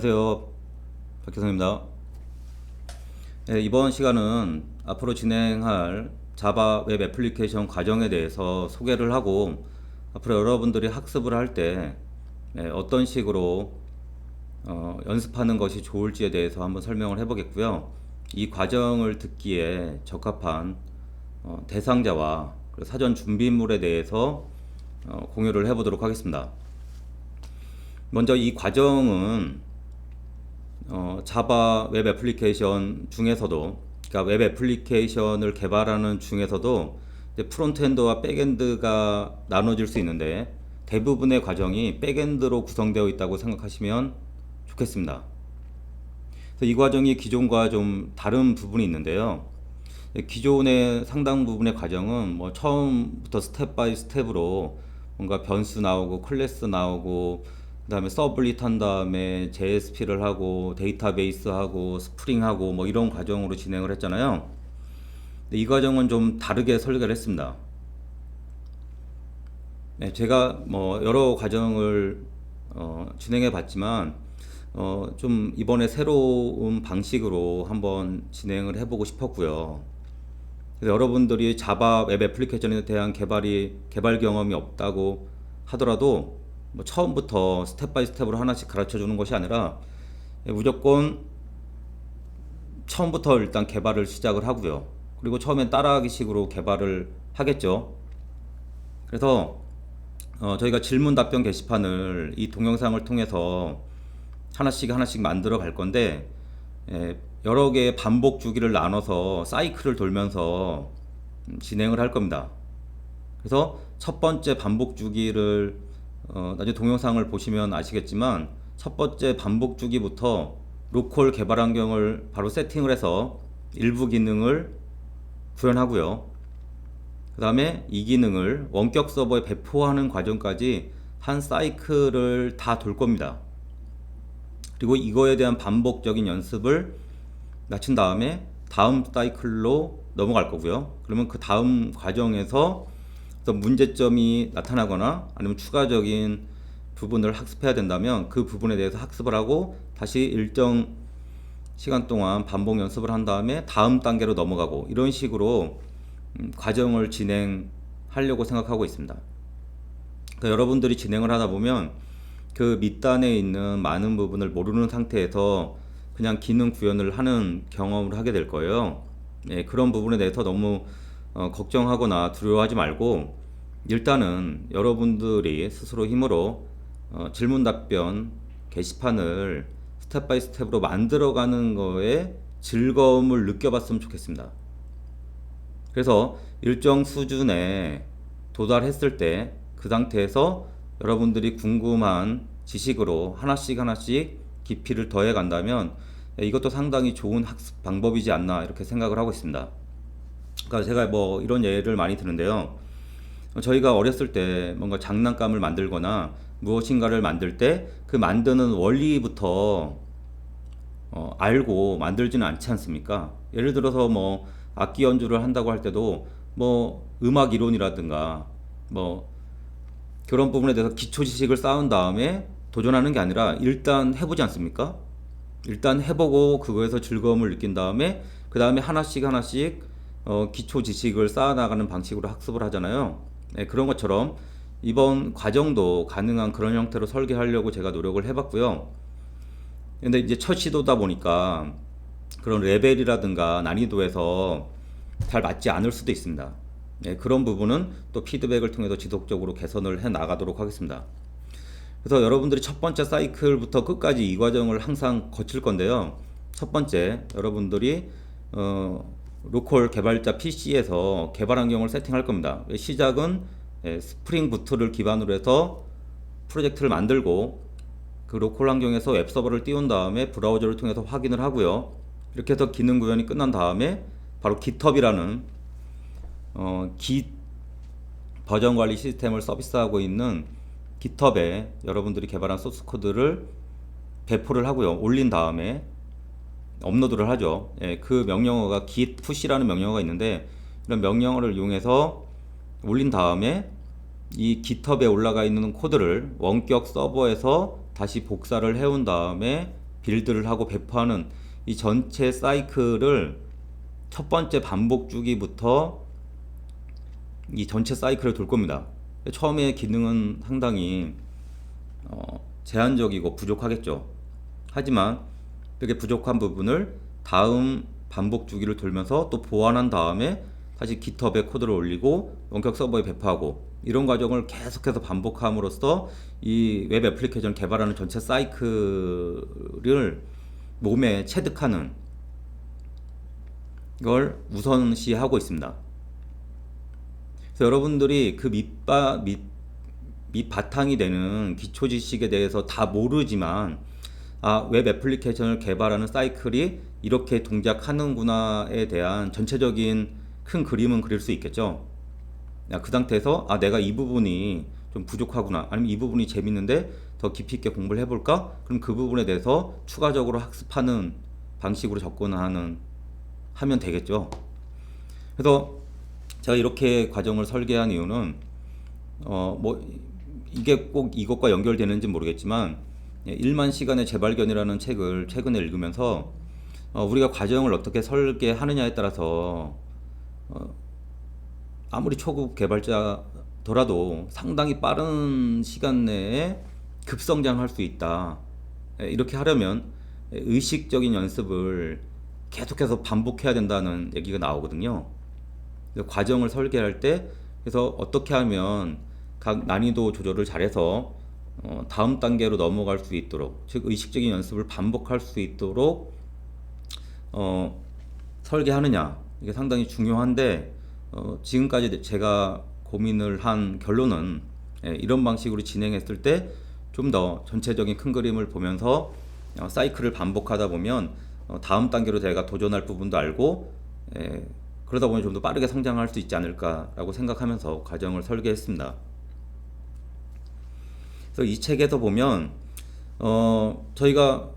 안녕하세요. 박효성입니다. 네, 이번 시간은 앞으로 진행할 자바 웹 애플리케이션 과정에 대해서 소개를 하고 앞으로 여러분들이 학습을 할 때 어떤 식으로 연습하는 것이 좋을지에 대해서 한번 설명을 해보겠고요. 이 과정을 듣기에 적합한 대상자와 사전 준비물에 대해서 공유를 해보도록 하겠습니다. 먼저 이 과정은 자바 웹 애플리케이션 중에서도, 그러니까 웹 애플리케이션을 개발하는 중에서도 이제 프론트엔드와 백엔드가 나눠질 수 있는데 대부분의 과정이 백엔드로 구성되어 있다고 생각하시면 좋겠습니다. 그래서 이 과정이 기존과 좀 다른 부분이 있는데요. 기존의 상당 부분의 과정은 뭐 처음부터 스텝 바이 스텝으로 뭔가 변수 나오고 클래스 나오고 그 다음에 서블릿 한 다음에 JSP를 하고 데이터베이스 하고 스프링 하고 뭐 이런 과정으로 진행을 했잖아요. 근데 이 과정은 좀 다르게 설계를 했습니다. 제가 뭐 여러 과정을 진행해 봤지만 좀 이번에 새로운 방식으로 한번 진행을 해보고 싶었고요. 그래서 여러분들이 자바 웹 애플리케이션에 대한 개발 경험이 없다고 하더라도 뭐 처음부터 스텝 바이 스텝으로 하나씩 가르쳐 주는 것이 아니라 무조건 처음부터 일단 개발을 시작을 하고요. 그리고 처음엔 따라하기 식으로 개발을 하겠죠. 그래서 저희가 질문 답변 게시판을 이 동영상을 통해서 하나씩 만들어 갈 건데 여러 개의 반복 주기를 나눠서 사이클을 돌면서 진행을 할 겁니다. 그래서 첫 번째 반복 주기를 나중에 동영상을 보시면 아시겠지만 첫 번째 반복 주기부터 로컬 개발 환경을 바로 세팅을 해서 일부 기능을 구현하고요. 그 다음에 이 기능을 원격 서버에 배포하는 과정까지 한 사이클을 다 돌 겁니다. 그리고 이거에 대한 반복적인 연습을 마친 다음에 다음 사이클로 넘어갈 거고요. 그러면 그 다음 과정에서 어떤 문제점이 나타나거나 아니면 추가적인 부분을 학습해야 된다면 그 부분에 대해서 학습을 하고 다시 일정 시간 동안 반복 연습을 한 다음에 다음 단계로 넘어가고 이런 식으로 과정을 진행하려고 생각하고 있습니다. 그러니까 여러분들이 진행을 하다 보면 그 밑단에 있는 많은 부분을 모르는 상태에서 그냥 기능 구현을 하는 경험을 하게 될 거예요. 그런 부분에 대해서 너무 걱정하거나 두려워하지 말고 일단은 여러분들이 스스로 힘으로 질문 답변 게시판을 스텝 바이 스텝으로 만들어가는 거에 즐거움을 느껴봤으면 좋겠습니다. 그래서 일정 수준에 도달했을 때 그 상태에서 여러분들이 궁금한 지식으로 하나씩 깊이를 더해 간다면 이것도 상당히 좋은 학습 방법이지 않나 이렇게 생각을 하고 있습니다. 그러니까 제가 뭐 이런 예를 많이 드는데요. 저희가 어렸을 때 뭔가 장난감을 만들거나 무엇인가를 만들 때 그 만드는 원리부터 알고 만들지는 않지 않습니까? 예를 들어서 뭐 악기 연주를 한다고 할 때도 뭐 음악 이론이라든가 뭐 그런 부분에 대해서 기초 지식을 쌓은 다음에 도전하는 게 아니라 일단 해보지 않습니까? 일단 해보고 그거에서 즐거움을 느낀 다음에 그 다음에 하나씩 기초 지식을 쌓아나가는 방식으로 학습을 하잖아요. 그런 것처럼 이번 과정도 가능한 그런 형태로 설계하려고 제가 노력을 해봤고요. 근데 이제 첫 시도다 보니까 그런 레벨이라든가 난이도에서 잘 맞지 않을 수도 있습니다. 그런 부분은 또 피드백을 통해서 지속적으로 개선을 해 나가도록 하겠습니다. 그래서 여러분들이 첫 번째 사이클부터 끝까지 이 과정을 항상 거칠 건데요. 첫 번째, 여러분들이 로컬 개발자 PC에서 개발 환경을 세팅할 겁니다. 시작은 스프링 부트를 기반으로 해서 프로젝트를 만들고 그 로컬 환경에서 웹 서버를 띄운 다음에 브라우저를 통해서 확인을 하고요. 이렇게 해서 기능 구현이 끝난 다음에 바로 GitHub이라는 Git 버전 관리 시스템을 서비스하고 있는 GitHub에 여러분들이 개발한 소스 코드를 배포를 하고요. 올린 다음에 업로드를 하죠. 그 명령어가 git push라는 명령어가 있는데 이런 명령어를 이용해서 올린 다음에 이 GitHub에 올라가 있는 코드를 원격 서버에서 다시 복사를 해온 다음에 빌드를 하고 배포하는 이 전체 사이클을 첫 번째 반복 주기부터 이 전체 사이클을 돌 겁니다. 처음에 기능은 상당히 제한적이고 부족하겠죠. 하지만 이렇게 부족한 부분을 다음 반복 주기를 돌면서 또 보완한 다음에 다시 깃허브에 코드를 올리고 원격 서버에 배포하고, 이런 과정을 계속해서 반복함으로써 이 웹 애플리케이션을 개발하는 전체 사이클을 몸에 체득하는 걸 우선시하고 있습니다. 그래서 여러분들이 그 밑바탕이 되는 기초 지식에 대해서 다 모르지만, 웹 애플리케이션을 개발하는 사이클이 이렇게 동작하는구나에 대한 전체적인 큰 그림은 그릴 수 있겠죠. 그 상태에서 내가 이 부분이 좀 부족하구나, 아니면 이 부분이 재밌는데 더 깊이 있게 공부를 해볼까? 그럼 그 부분에 대해서 추가적으로 학습하는 방식으로 하면 되겠죠. 그래서 제가 이렇게 과정을 설계한 이유는 이게 꼭 이것과 연결되는지 모르겠지만, 1만 시간의 재발견이라는 책을 최근에 읽으면서 우리가 과정을 어떻게 설계하느냐에 따라서 아무리 초급 개발자더라도 상당히 빠른 시간 내에 급성장할 수 있다. 이렇게 하려면 의식적인 연습을 계속해서 반복해야 된다는 얘기가 나오거든요. 과정을 설계할 때 그래서 어떻게 하면 각 난이도 조절을 잘해서 다음 단계로 넘어갈 수 있도록, 즉 의식적인 연습을 반복할 수 있도록 설계하느냐, 이게 상당히 중요한데, 지금까지 제가 고민을 한 결론은 이런 방식으로 진행했을 때 좀 더 전체적인 큰 그림을 보면서 사이클을 반복하다 보면 다음 단계로 제가 도전할 부분도 알고, 그러다 보니 좀 더 빠르게 성장할 수 있지 않을까라고 생각하면서 과정을 설계했습니다. 그래서 이 책에서 보면 저희가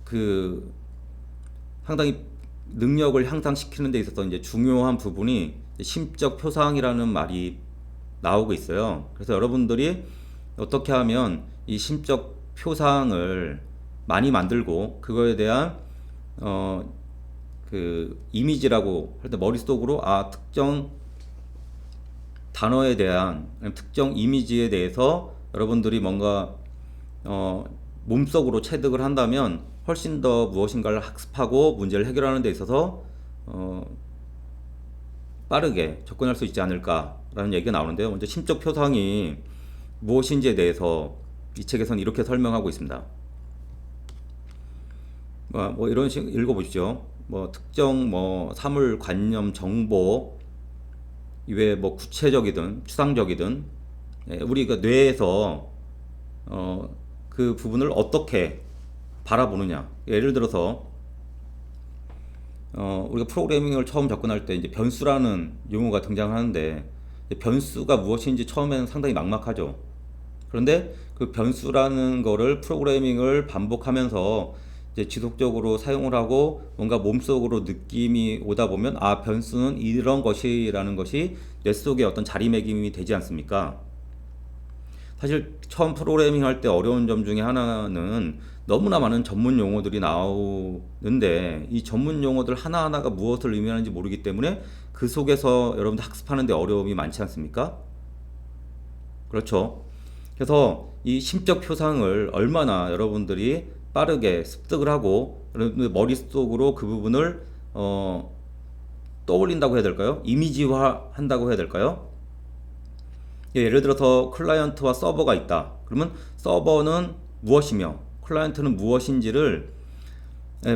그 상당히 능력을 향상시키는 데 있어서 이제 중요한 부분이 심적 표상이라는 말이 나오고 있어요. 그래서 여러분들이 어떻게 하면 이 심적 표상을 많이 만들고, 그거에 대한 그 이미지라고 할 때 머릿속으로 특정 단어에 대한, 특정 이미지에 대해서 여러분들이 뭔가 몸속으로 체득을 한다면 훨씬 더 무엇인가를 학습하고 문제를 해결하는 데 있어서 빠르게 접근할 수 있지 않을까라는 얘기가 나오는데요. 먼저 심적 표상이 무엇인지에 대해서 이 책에서는 이렇게 설명하고 있습니다. 이런 식 읽어보시죠. 특정 사물, 관념, 정보 이외에 구체적이든 추상적이든, 우리가 뇌에서 그 부분을 어떻게 바라보느냐. 예를 들어서 우리가 프로그래밍을 처음 접근할 때 이제 변수라는 용어가 등장하는데, 변수가 무엇인지 처음에는 상당히 막막하죠. 그런데 그 변수라는 거를 프로그래밍을 반복하면서 이제 지속적으로 사용을 하고 뭔가 몸속으로 느낌이 오다 보면 변수는 이런 것이라는 것이 뇌 속에 어떤 자리매김이 되지 않습니까? 사실 처음 프로그래밍 할 때 어려운 점 중에 하나는 너무나 많은 전문 용어들이 나오는데, 이 전문 용어들 하나하나가 무엇을 의미하는지 모르기 때문에 그 속에서 여러분들 학습하는 데 어려움이 많지 않습니까? 그렇죠. 그래서 이 심적 표상을 얼마나 여러분들이 빠르게 습득을 하고 여러분들 머릿속으로 그 부분을 떠올린다고 해야 될까요? 이미지화 한다고 해야 될까요? 예를 들어서 클라이언트와 서버가 있다. 그러면 서버는 무엇이며 클라이언트는 무엇인지를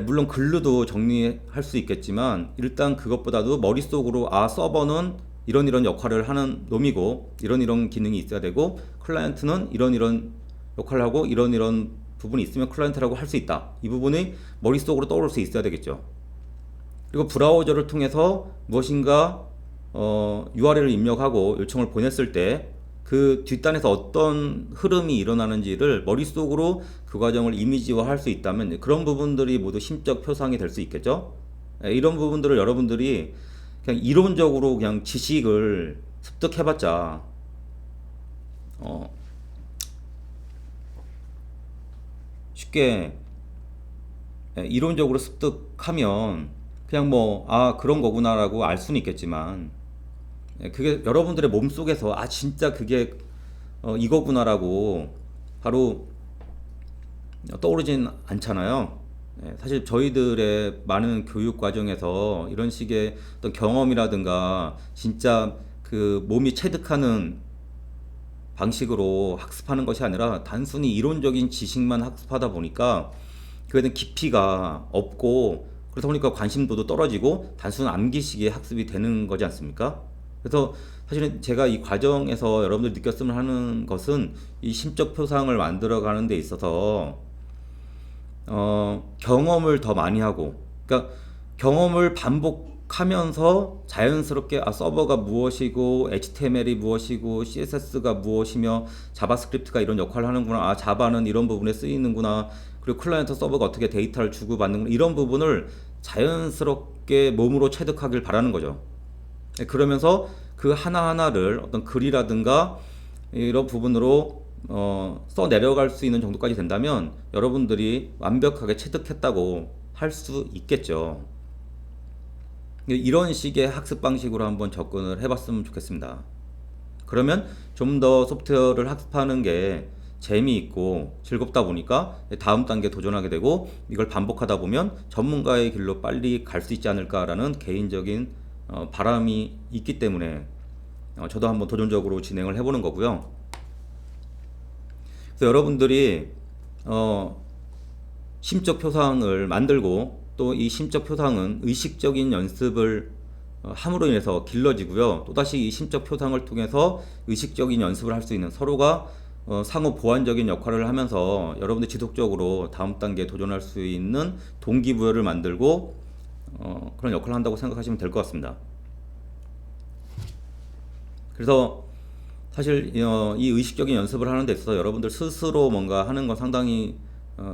물론 글로도 정리할 수 있겠지만, 일단 그것보다도 머릿속으로 서버는 이런 역할을 하는 놈이고 이런 기능이 있어야 되고, 클라이언트는 이런 역할을 하고 이런 부분이 있으면 클라이언트라고 할 수 있다. 이 부분이 머릿속으로 떠오를 수 있어야 되겠죠. 그리고 브라우저를 통해서 무엇인가 URL을 입력하고 요청을 보냈을 때 그 뒷단에서 어떤 흐름이 일어나는지를 머릿속으로 그 과정을 이미지화 할 수 있다면, 그런 부분들이 모두 심적 표상이 될 수 있겠죠. 이런 부분들을 여러분들이 그냥 이론적으로 그냥 지식을 습득해봤자 쉽게 이론적으로 습득하면 그냥 뭐 그런 거구나라고 알 수는 있겠지만 그게 여러분들의 몸속에서 진짜 그게 이거구나라고 바로 떠오르진 않잖아요. 사실 저희들의 많은 교육 과정에서 이런 식의 어떤 경험이라든가 진짜 그 몸이 체득하는 방식으로 학습하는 것이 아니라 단순히 이론적인 지식만 학습하다 보니까 그에 대한 깊이가 없고, 그러다 보니까 관심도도 떨어지고 단순 암기식의 학습이 되는 거지 않습니까? 그래서 사실은 제가 이 과정에서 여러분들 느꼈으면 하는 것은 이 심적 표상을 만들어 가는 데 있어서 경험을 더 많이 하고, 그러니까 경험을 반복하면서 자연스럽게 서버가 무엇이고 HTML이 무엇이고 CSS가 무엇이며 자바스크립트가 이런 역할을 하는구나, 자바는 이런 부분에 쓰이는구나, 그리고 클라이언트 서버가 어떻게 데이터를 주고받는구나, 이런 부분을 자연스럽게 몸으로 체득하길 바라는 거죠. 그러면서 그 하나하나를 어떤 글이라든가 이런 부분으로 써 내려갈 수 있는 정도까지 된다면 여러분들이 완벽하게 체득했다고 할 수 있겠죠. 이런 식의 학습 방식으로 한번 접근을 해봤으면 좋겠습니다. 그러면 좀 더 소프트웨어를 학습하는 게 재미있고 즐겁다 보니까 다음 단계 도전하게 되고, 이걸 반복하다 보면 전문가의 길로 빨리 갈 수 있지 않을까라는 개인적인 바람이 있기 때문에 저도 한번 도전적으로 진행을 해보는 거고요. 그래서 여러분들이 심적 표상을 만들고, 또 이 심적 표상은 의식적인 연습을 함으로 인해서 길러지고요. 또다시 이 심적 표상을 통해서 의식적인 연습을 할 수 있는, 서로가 상호 보완적인 역할을 하면서 여러분들 지속적으로 다음 단계에 도전할 수 있는 동기부여를 만들고 그런 역할을 한다고 생각하시면 될 것 같습니다. 그래서 사실 이 의식적인 연습을 하는 데 있어서 여러분들 스스로 뭔가 하는 건 상당히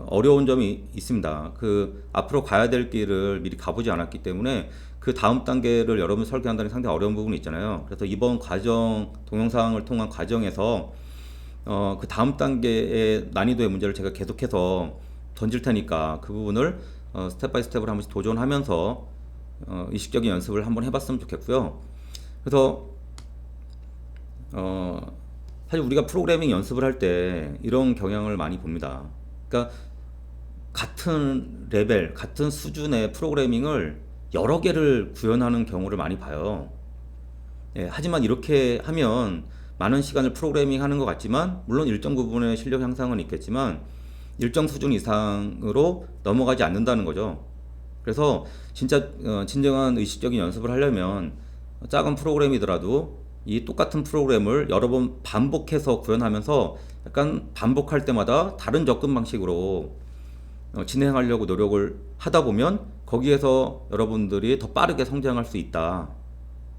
어려운 점이 있습니다. 그 앞으로 가야 될 길을 미리 가보지 않았기 때문에 그 다음 단계를 여러분 설계한다는 상당히 어려운 부분이 있잖아요. 그래서 이번 과정, 동영상을 통한 과정에서 그 다음 단계의 난이도의 문제를 제가 계속해서 던질 테니까 그 부분을 스텝 바이 스텝으로 한 번씩 도전하면서 의식적인 연습을 한번 해봤으면 좋겠고요. 그래서 사실 우리가 프로그래밍 연습을 할 때 이런 경향을 많이 봅니다. 그러니까 같은 레벨, 같은 수준의 프로그래밍을 여러 개를 구현하는 경우를 많이 봐요. 하지만 이렇게 하면 많은 시간을 프로그래밍 하는 것 같지만, 물론 일정 부분의 실력 향상은 있겠지만 일정 수준 이상으로 넘어가지 않는다는 거죠. 그래서 진짜 진정한 의식적인 연습을 하려면 작은 프로그램이더라도 이 똑같은 프로그램을 여러 번 반복해서 구현하면서 약간 반복할 때마다 다른 접근 방식으로 진행하려고 노력을 하다 보면 거기에서 여러분들이 더 빠르게 성장할 수 있다,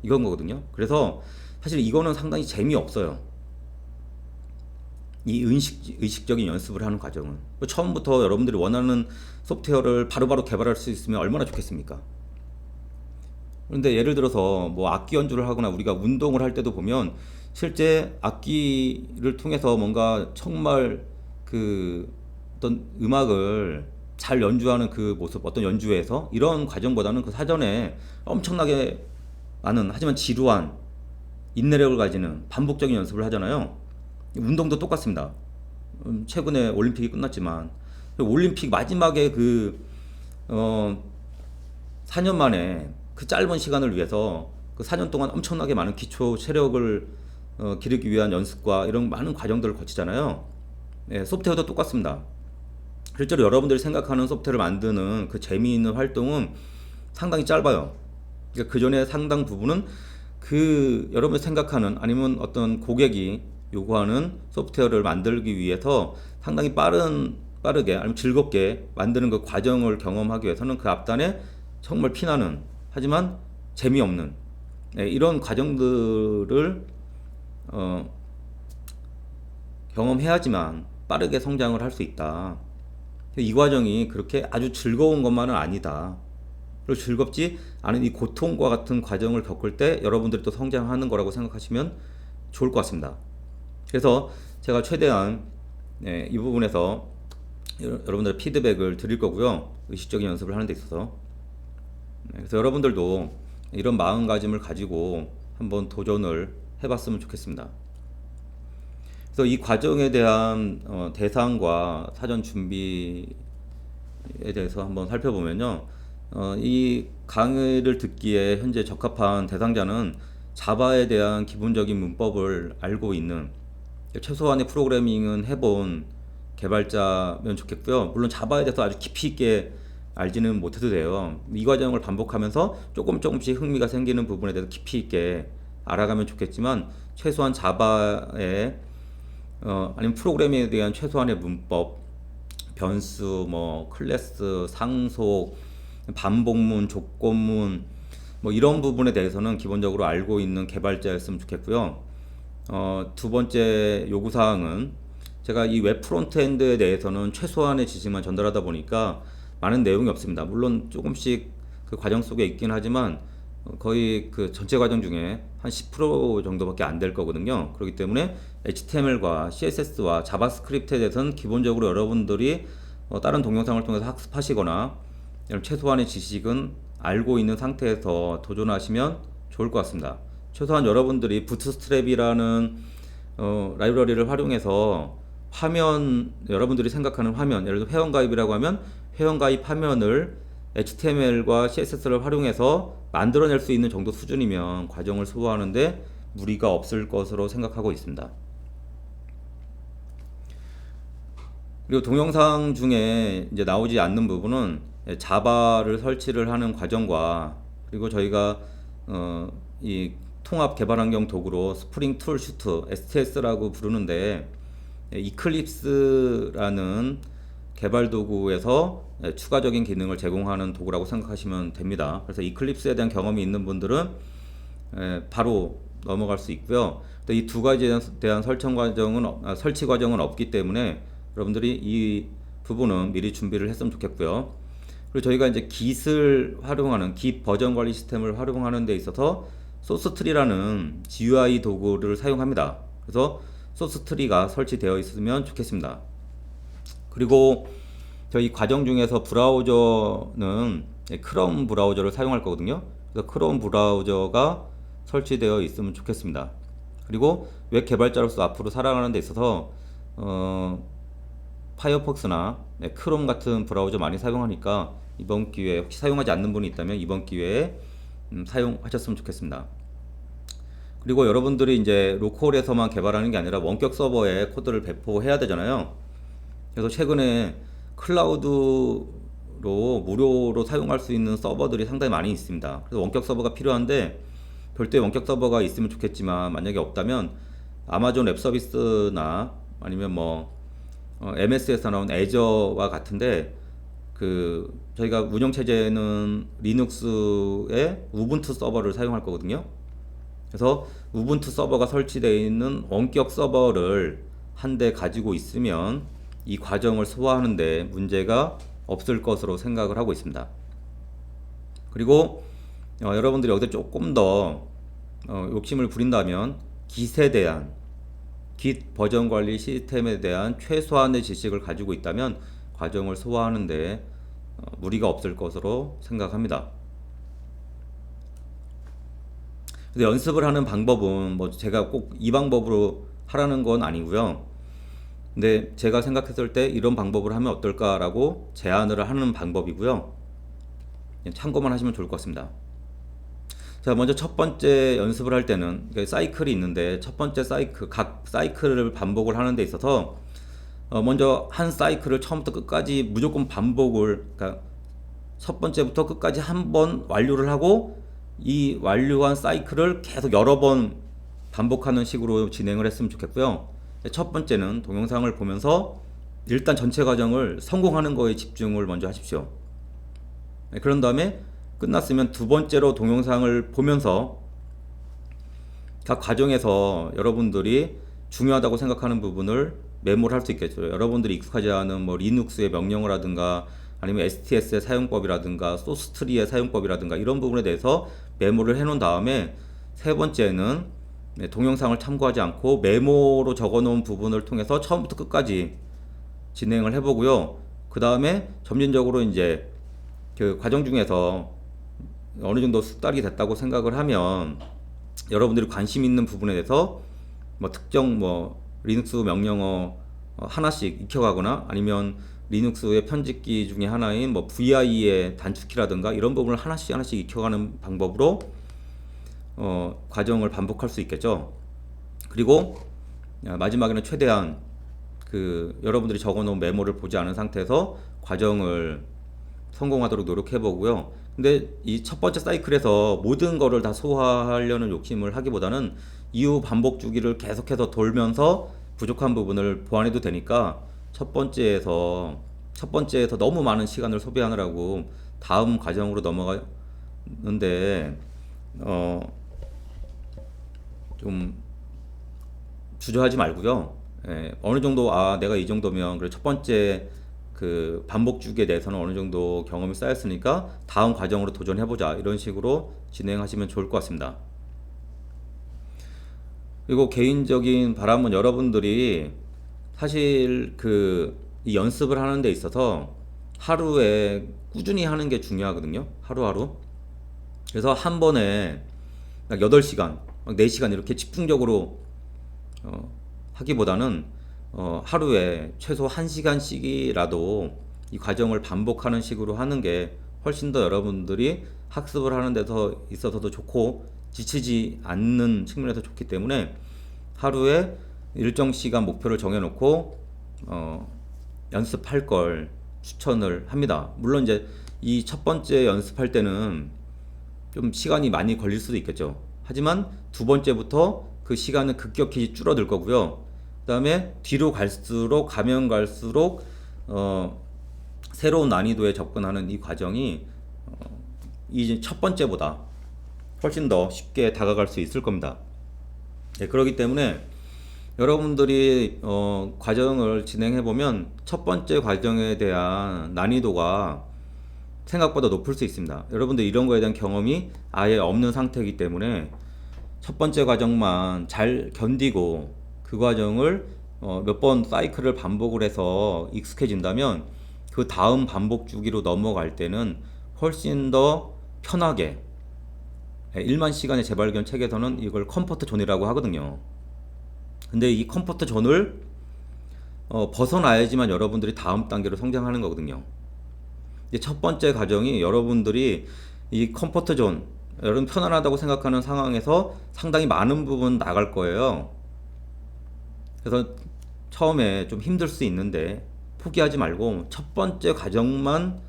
이건 거거든요. 그래서 사실 이거는 상당히 재미없어요. 이 의식적인 연습을 하는 과정은 처음부터 여러분들이 원하는 소프트웨어를 바로바로 개발할 수 있으면 얼마나 좋겠습니까? 그런데 예를 들어서 뭐 악기 연주를 하거나 우리가 운동을 할 때도 보면 실제 악기를 통해서 뭔가 정말 그 어떤 음악을 잘 연주하는 그 모습, 어떤 연주에서 이런 과정보다는 그 사전에 엄청나게 많은, 하지만 지루한 인내력을 가지는 반복적인 연습을 하잖아요. 운동도 똑같습니다. 최근에 올림픽이 끝났지만 올림픽 마지막에 그 4년 만에 그 짧은 시간을 위해서 그 4년 동안 엄청나게 많은 기초 체력을 기르기 위한 연습과 이런 많은 과정들을 거치잖아요. 소프트웨어도 똑같습니다. 실제로 여러분들이 생각하는 소프트웨어를 만드는 그 재미있는 활동은 상당히 짧아요. 그러니까 그 전에 상당 부분은 그 여러분이 생각하는, 아니면 어떤 고객이 요구하는 소프트웨어를 만들기 위해서 상당히 빠르게 아니면 즐겁게 만드는 그 과정을 경험하기 위해서는 그 앞단에 정말 피나는, 하지만 재미없는 이런 과정들을 경험해야지만 빠르게 성장을 할 수 있다. 이 과정이 그렇게 아주 즐거운 것만은 아니다. 그리고 즐겁지 않은 이 고통과 같은 과정을 겪을 때 여러분들이 또 성장하는 거라고 생각하시면 좋을 것 같습니다. 그래서 제가 최대한 이 부분에서 여러분들의 피드백을 드릴 거고요. 의식적인 연습을 하는 데 있어서. 그래서 여러분들도 이런 마음가짐을 가지고 한번 도전을 해봤으면 좋겠습니다. 그래서 이 과정에 대한 대상과 사전 준비에 대해서 한번 살펴보면요. 이 강의를 듣기에 현재 적합한 대상자는 자바에 대한 기본적인 문법을 알고 있는, 최소한의 프로그래밍은 해본 개발자면 좋겠고요. 물론 자바에 대해서 아주 깊이 있게 알지는 못해도 돼요. 이 과정을 반복하면서 조금씩 흥미가 생기는 부분에 대해서 깊이 있게 알아가면 좋겠지만, 최소한 자바의 아니면 프로그래밍에 대한 최소한의 문법, 변수, 뭐 클래스, 상속, 반복문, 조건문, 뭐 이런 부분에 대해서는 기본적으로 알고 있는 개발자였으면 좋겠고요. 두 번째 요구사항은, 제가 이 웹 프론트엔드에 대해서는 최소한의 지식만 전달하다 보니까 많은 내용이 없습니다. 물론 조금씩 그 과정 속에 있긴 하지만 거의 그 전체 과정 중에 한 10% 정도밖에 안 될 거거든요. 그렇기 때문에 HTML과 CSS와 자바스크립트에 대해서는 기본적으로 여러분들이 다른 동영상을 통해서 학습하시거나 이런 최소한의 지식은 알고 있는 상태에서 도전하시면 좋을 것 같습니다. 최소한 여러분들이 부트스트랩이라는 라이브러리를 활용해서 화면, 여러분들이 생각하는 화면, 예를 들어 회원가입이라고 하면 회원가입 화면을 HTML과 CSS를 활용해서 만들어낼 수 있는 정도 수준이면 과정을 소화하는데 무리가 없을 것으로 생각하고 있습니다. 그리고 동영상 중에 이제 나오지 않는 부분은 자바를 설치를 하는 과정과, 그리고 저희가 이 통합 개발 환경 도구로 스프링 툴 슈트, STS라고 부르는데, 이클립스라는 개발 도구에서 추가적인 기능을 제공하는 도구라고 생각하시면 됩니다. 그래서 이클립스에 대한 경험이 있는 분들은 바로 넘어갈 수 있고요. 이 두 가지에 대한 설치 과정은 없기 때문에 여러분들이 이 부분은 미리 준비를 했으면 좋겠고요. 그리고 저희가 이제 Git을 활용하는, Git 버전 관리 시스템을 활용하는 데 있어서 소스트리라는 GUI 도구를 사용합니다. 그래서 소스트리가 설치되어 있으면 좋겠습니다. 그리고 저희 과정 중에서 브라우저는 크롬 브라우저를 사용할 거거든요. 그래서 크롬 브라우저가 설치되어 있으면 좋겠습니다. 그리고 웹 개발자로서 앞으로 살아가는 데 있어서 파이어폭스나 크롬 같은 브라우저 많이 사용하니까 이번 기회에, 혹시 사용하지 않는 분이 있다면 이번 기회에 사용하셨으면 좋겠습니다. 그리고 여러분들이 이제 로컬에서만 개발하는 게 아니라 원격 서버에 코드를 배포해야 되잖아요. 그래서 최근에 클라우드로 무료로 사용할 수 있는 서버들이 상당히 많이 있습니다. 그래서 원격 서버가 필요한데, 별도의 원격 서버가 있으면 좋겠지만 만약에 없다면 아마존 웹 서비스나 아니면 뭐 MS에서 나온 애저와 같은데, 저희가 운영 체제는 리눅스의 우분투 서버를 사용할 거거든요. 그래서 우분투 서버가 설치되어 있는 원격 서버를 한 대 가지고 있으면 이 과정을 소화하는데 문제가 없을 것으로 생각을 하고 있습니다. 그리고 여러분들이 여기서 조금 더 욕심을 부린다면 Git에 대한, Git 버전 관리 시스템에 대한 최소한의 지식을 가지고 있다면 과정을 소화하는데 무리가 없을 것으로 생각합니다. 그래서 연습을 하는 방법은 뭐 제가 꼭 이 방법으로 하라는 건 아니고요. 근데 제가 생각했을 때 이런 방법을 하면 어떨까라고 제안을 하는 방법이고요. 참고만 하시면 좋을 것 같습니다. 자, 먼저 첫 번째 연습을 할 때는 사이클이 있는데, 첫 번째 각 사이클을 반복을 하는 데 있어서 먼저 한 사이클을 처음부터 끝까지 무조건 반복을, 그러니까 첫 번째부터 끝까지 한 번 완료를 하고 이 완료한 사이클을 계속 여러 번 반복하는 식으로 진행을 했으면 좋겠고요. 첫 번째는 동영상을 보면서 일단 전체 과정을 성공하는 거에 집중을 먼저 하십시오. 그런 다음에 끝났으면 두 번째로 동영상을 보면서 각 과정에서 여러분들이 중요하다고 생각하는 부분을 메모를 할 수 있겠죠. 여러분들이 익숙하지 않은 뭐 리눅스의 명령어 라든가 아니면 STS의 사용법이라든가 소스트리의 사용법이라든가 이런 부분에 대해서 메모를 해 놓은 다음에, 세 번째는 동영상을 참고하지 않고 메모로 적어 놓은 부분을 통해서 처음부터 끝까지 진행을 해보고요. 그 다음에 점진적으로 이제 그 과정 중에서 어느 정도 숙달이 됐다고 생각을 하면 여러분들이 관심 있는 부분에 대해서 뭐 특정 뭐 리눅스 명령어 하나씩 익혀가거나 아니면 리눅스의 편집기 중에 하나인 뭐 VI의 단축키라든가 이런 부분을 하나씩 하나씩 익혀가는 방법으로 과정을 반복할 수 있겠죠. 그리고 마지막에는 최대한 그 여러분들이 적어놓은 메모를 보지 않은 상태에서 과정을 성공하도록 노력해 보고요. 근데 이 첫 번째 사이클에서 모든 거를 다 소화하려는 욕심을 하기보다는 이후 반복 주기를 계속해서 돌면서 부족한 부분을 보완해도 되니까 첫 번째에서 너무 많은 시간을 소비하느라고 다음 과정으로 넘어가는데 좀 주저하지 말고요. 어느 정도 내가 이 정도면 그래 첫 번째 그 반복 주기에 대해서는 어느 정도 경험이 쌓였으니까 다음 과정으로 도전해보자 이런 식으로 진행하시면 좋을 것 같습니다. 그리고 개인적인 바람은 여러분들이 사실 이 연습을 하는 데 있어서 하루에 꾸준히 하는 게 중요하거든요. 하루하루. 그래서 한 번에 막 8시간, 막 4시간 이렇게 집중적으로 하기보다는 하루에 최소 1시간씩이라도 이 과정을 반복하는 식으로 하는 게 훨씬 더 여러분들이 학습을 하는 데서 있어서도 좋고 지치지 않는 측면에서 좋기 때문에 하루에 일정 시간 목표를 정해놓고 연습할 걸 추천을 합니다. 물론 이제 이 첫 번째 연습할 때는 좀 시간이 많이 걸릴 수도 있겠죠. 하지만 두 번째부터 그 시간은 급격히 줄어들 거고요. 그 다음에 뒤로 가면 갈수록 새로운 난이도에 접근하는 이 과정이 이제 첫 번째보다 훨씬 더 쉽게 다가갈 수 있을 겁니다. 그렇기 때문에 여러분들이 과정을 진행해 보면 첫 번째 과정에 대한 난이도가 생각보다 높을 수 있습니다. 여러분들 이런 거에 대한 경험이 아예 없는 상태이기 때문에 첫 번째 과정만 잘 견디고 그 과정을 몇 번 사이클을 반복을 해서 익숙해진다면 그 다음 반복 주기로 넘어갈 때는 훨씬 더 편하게 1만 시간의 재발견 책에서는 이걸 컴포트 존이라고 하거든요. 근데 이 컴포트 존을 벗어나야지만 여러분들이 다음 단계로 성장하는 거거든요. 이제 첫 번째 과정이 여러분들이 이 컴포트 존, 여러분 편안하다고 생각하는 상황에서 상당히 많은 부분 나갈 거예요. 그래서 처음에 좀 힘들 수 있는데 포기하지 말고 첫 번째 과정만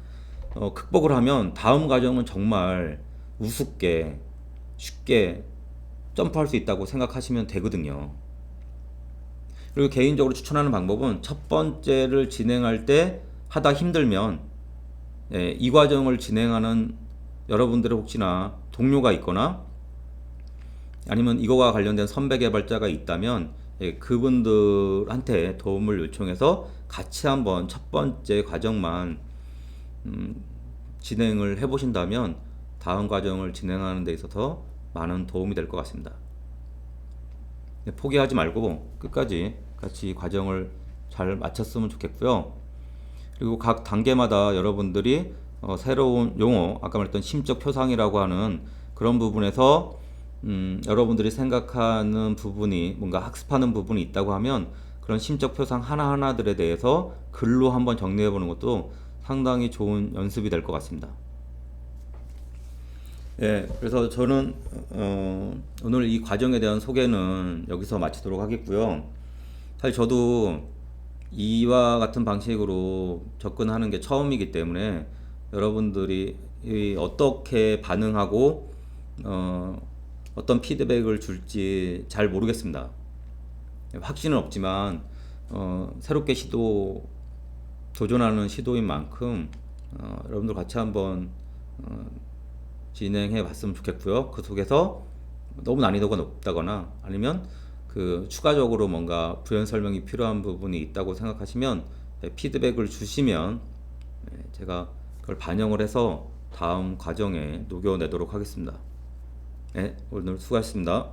극복을 하면 다음 과정은 정말 우습게 쉽게 점프할 수 있다고 생각하시면 되거든요. 그리고 개인적으로 추천하는 방법은 첫 번째를 진행할 때 하다 힘들면 이 과정을 진행하는 여러분들의 혹시나 동료가 있거나 아니면 이거와 관련된 선배 개발자가 있다면 그분들한테 도움을 요청해서 같이 한번 첫 번째 과정만 진행을 해보신다면 다음 과정을 진행하는 데 있어서 많은 도움이 될 것 같습니다. 포기하지 말고 끝까지 같이 과정을 잘 마쳤으면 좋겠고요. 그리고 각 단계마다 여러분들이 새로운 용어, 아까 말했던 심적 표상이라고 하는 그런 부분에서 여러분들이 생각하는 부분이 뭔가 학습하는 부분이 있다고 하면 그런 심적 표상 하나하나들에 대해서 글로 한번 정리해 보는 것도 상당히 좋은 연습이 될 것 같습니다. 그래서 저는 오늘 이 과정에 대한 소개는 여기서 마치도록 하겠고요. 사실 저도 이와 같은 방식으로 접근하는 게 처음이기 때문에 여러분들이 어떻게 반응하고 어떤 피드백을 줄지 잘 모르겠습니다. 확신은 없지만 새롭게 도전하는 시도인 만큼 여러분들 같이 한번 진행해 봤으면 좋겠고요. 그 속에서 너무 난이도가 높다거나 아니면 추가적으로 뭔가 부연 설명이 필요한 부분이 있다고 생각하시면 피드백을 주시면 제가 그걸 반영을 해서 다음 과정에 녹여내도록 하겠습니다. 오늘 수고하셨습니다.